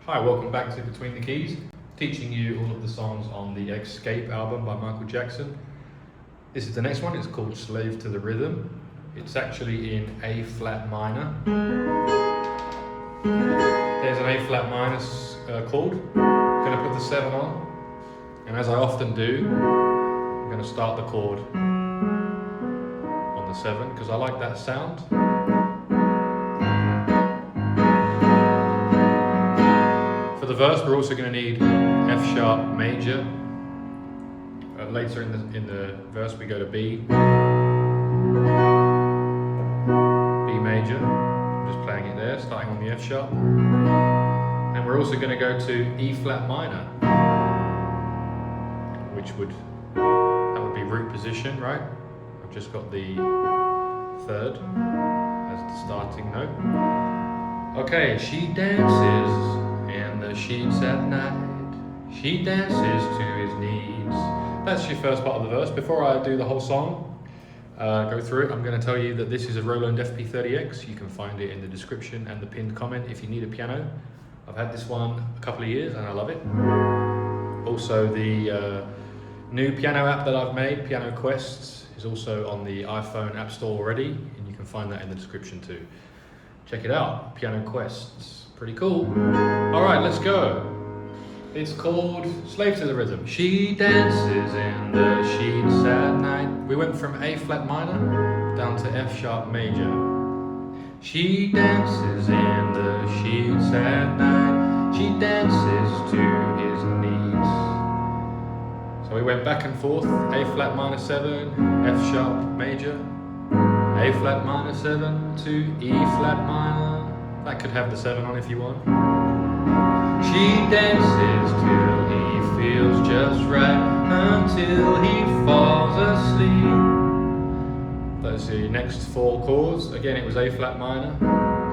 Hi, welcome back to Between the Keys, teaching you all of the songs on the Escape album by Michael Jackson. This is the next one, it's called Slave to the Rhythm. It's actually in A flat minor. There's an A flat minor chord. I'm going to put the 7 on, and as I often do, I'm going to start the chord on the 7 because I like that sound. For the verse, we're also going to need F sharp major. Later in the verse, we go to B major. I'm just playing it there, starting on the F sharp. And we're also going to go to E flat minor, which would be root position, right? I've just got the 3rd as the starting note. Okay, she dances in the sheets at night, she dances to his needs. That's your first part of the verse. Before I do the whole song, go through it, I'm going to tell you that this is a Roland FP-30X. You can find it in the description and the pinned comment if you need a piano. I've had this one a couple of years and I love it. Also, the new piano app that I've made, Piano Quests, is also on the iPhone App Store already, and you can find that in the description too. Check it out, Piano Quests. Pretty cool. Alright, let's go. It's called Slave to the Rhythm. She dances in the sheets at night. We went from A flat minor down to F sharp major. She dances in the sheets at night. She dances to his needs. So we went back and forth. A flat minor 7, F sharp major, A flat minor 7 to E flat minor. That could have the 7 on if you want. She dances till he feels just right, until he falls asleep. Those are your next 4 chords. Again, it was A flat minor,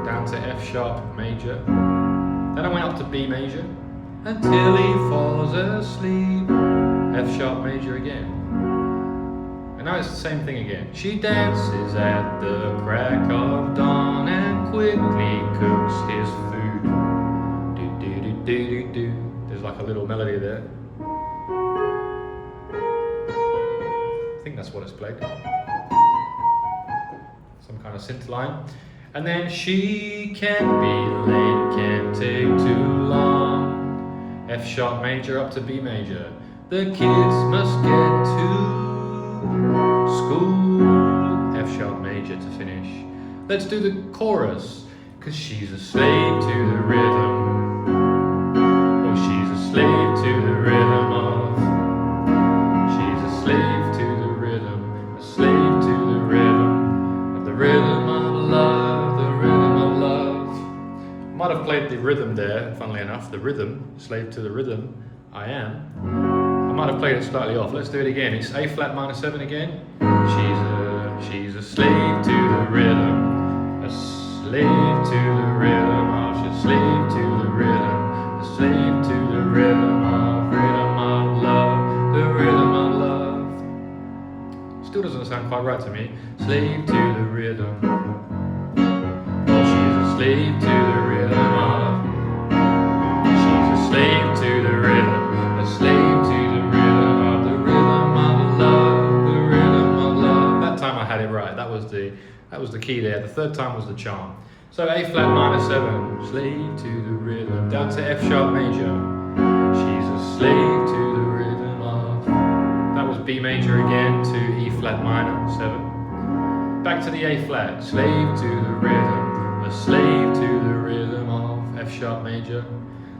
down to F sharp major. Then I went up to B major, until he falls asleep. F sharp major again. And now it's the same thing again. She dances at the crack of dawn and quickly cooks his food. Do do do do do do. There's like a little melody there. I think that's what it's played. Some kind of synth line. And then she can't be late, can't take too long. F sharp major up to B major. The kids must get to school. F sharp major to finish. Let's do the chorus. Cause she's a slave to the rhythm. Oh, she's a slave to the rhythm of. She's a slave to the rhythm. A slave to the rhythm of the rhythm of love. The rhythm of love. Might have played the rhythm there, funnily enough. The rhythm, slave to the rhythm, I am. I might have played it slightly off. Let's do it again. It's A flat minor 7 again. She's a slave to the rhythm. A slave to the rhythm of. She's a slave to the rhythm. A slave to the rhythm of love. The rhythm of love. Still doesn't sound quite right to me. Slave to the rhythm. Oh, she's a slave to the rhythm of. She's a slave to the rhythm. A slave to the rhythm of the rhythm of love. The rhythm of love. That time I had it right. That was the key there. The 3rd time was the charm. So A flat minor 7, slave to the rhythm, down to F sharp major. She's a slave to the rhythm of. That was B major again to E flat minor 7. Back to the A flat, slave to the rhythm, a slave to the rhythm of F sharp major.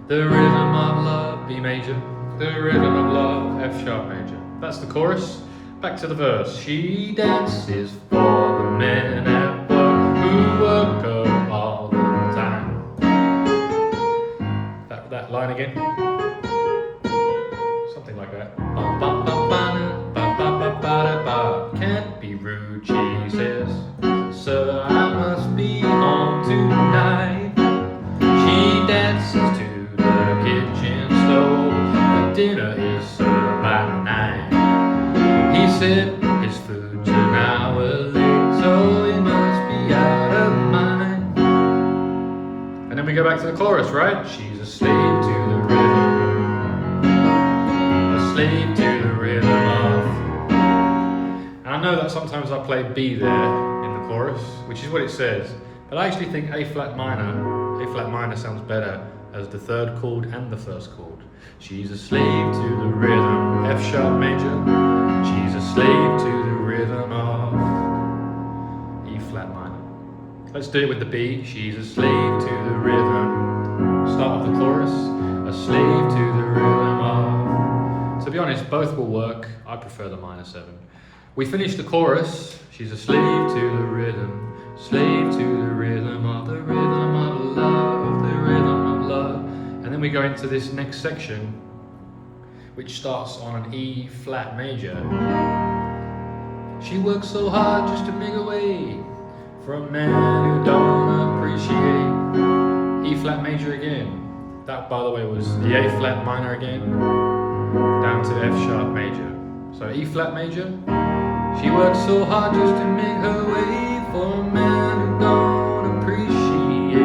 The rhythm of love, B major. The rhythm of love, F sharp major. That's the chorus. Back to the verse. She dances for the men at work who work up all the time. That line again. Something like that. Can't be rude, she says. Sir, I must be home tonight. She dances to the kitchen stove. The dinner is served by 9. He said his food's an hour late, so he must be out of mind. And then we go back to the chorus, right? She's a slave to the rhythm, a slave to the rhythm of. And I know that sometimes I play B there in the chorus, which is what it says, but I actually think A flat minor sounds better as the third chord and the first chord. She's a slave to the rhythm, F sharp major. She's a slave to the rhythm of E flat minor. Let's do it with the B. She's a slave to the rhythm. Start of the chorus, a slave to the rhythm of. To be honest, both will work. I prefer the minor 7. We finish the chorus. She's a slave to the rhythm, slave to the rhythm of love, the rhythm of love. And then we go into this next section, which starts on an E flat major. She works so hard just to make a way for a man who don't appreciate. E flat major again. That, by the way, was the A flat minor again, down to F sharp major. So E flat major. She works so hard just to make her way for a man who don't appreciate.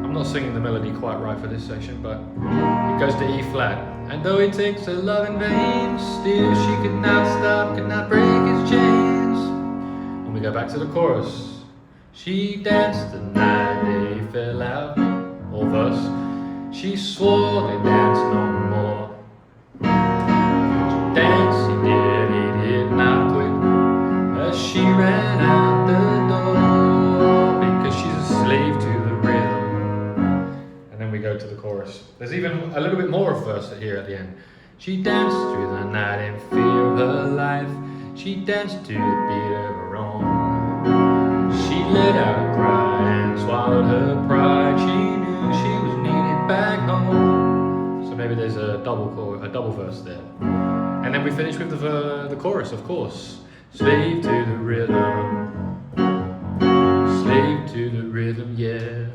I'm not singing the melody quite right for this section, but it goes to E flat. And though he takes her love in vain, still she could not stop, could not break his chains. And we go back to the chorus. She danced the night they fell out, or verse. She swore they danced no more. She danced, he did not quit. As she ran out the door, because she's a slave to the rhythm. And then we go to the chorus. There's even a little bit more of verse here at the end. She danced through the night in fear of her life. She danced to the beat of her own. She let out a cry and swallowed her pride. She knew she was needed back home. So maybe there's a double verse there. And then we finish with the chorus, of course. Slave to the rhythm, slave to the rhythm, yeah.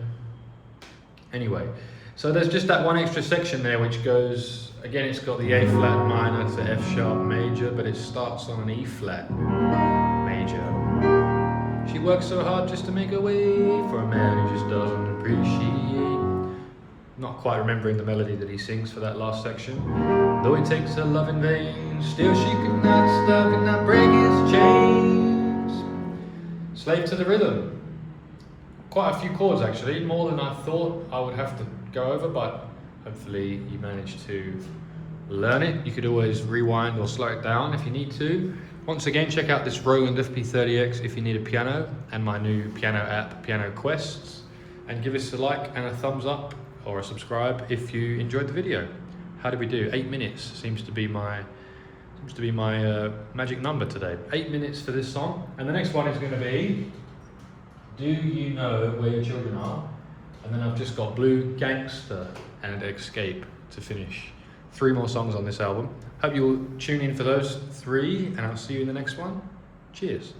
Anyway, so there's just that one extra section there which goes, again it's got the A flat minor to F sharp major, but it starts on an E flat major. She works so hard just to make her way for a man who just doesn't appreciate. Not quite remembering the melody that he sings for that last section. Though he takes her love in vain, still she could not stop, could not break his chains. Slave to the rhythm. Quite a few chords actually, more than I thought I would have to go over, but hopefully you managed to learn it. You could always rewind or slow it down if you need to. Once again, check out this Roland FP-30X if you need a piano, and my new piano app, Piano Quests, and give us a like and a thumbs up or a subscribe if you enjoyed the video. How did we do? 8 minutes seems to be my magic number today. 8 minutes for this song, and the next one is going to be Do You Know Where Your Children Are? And then I've just got Blue Gangster and Escape to finish. 3 more songs on this album. Hope you'll tune in for those 3, and I'll see you in the next one. Cheers.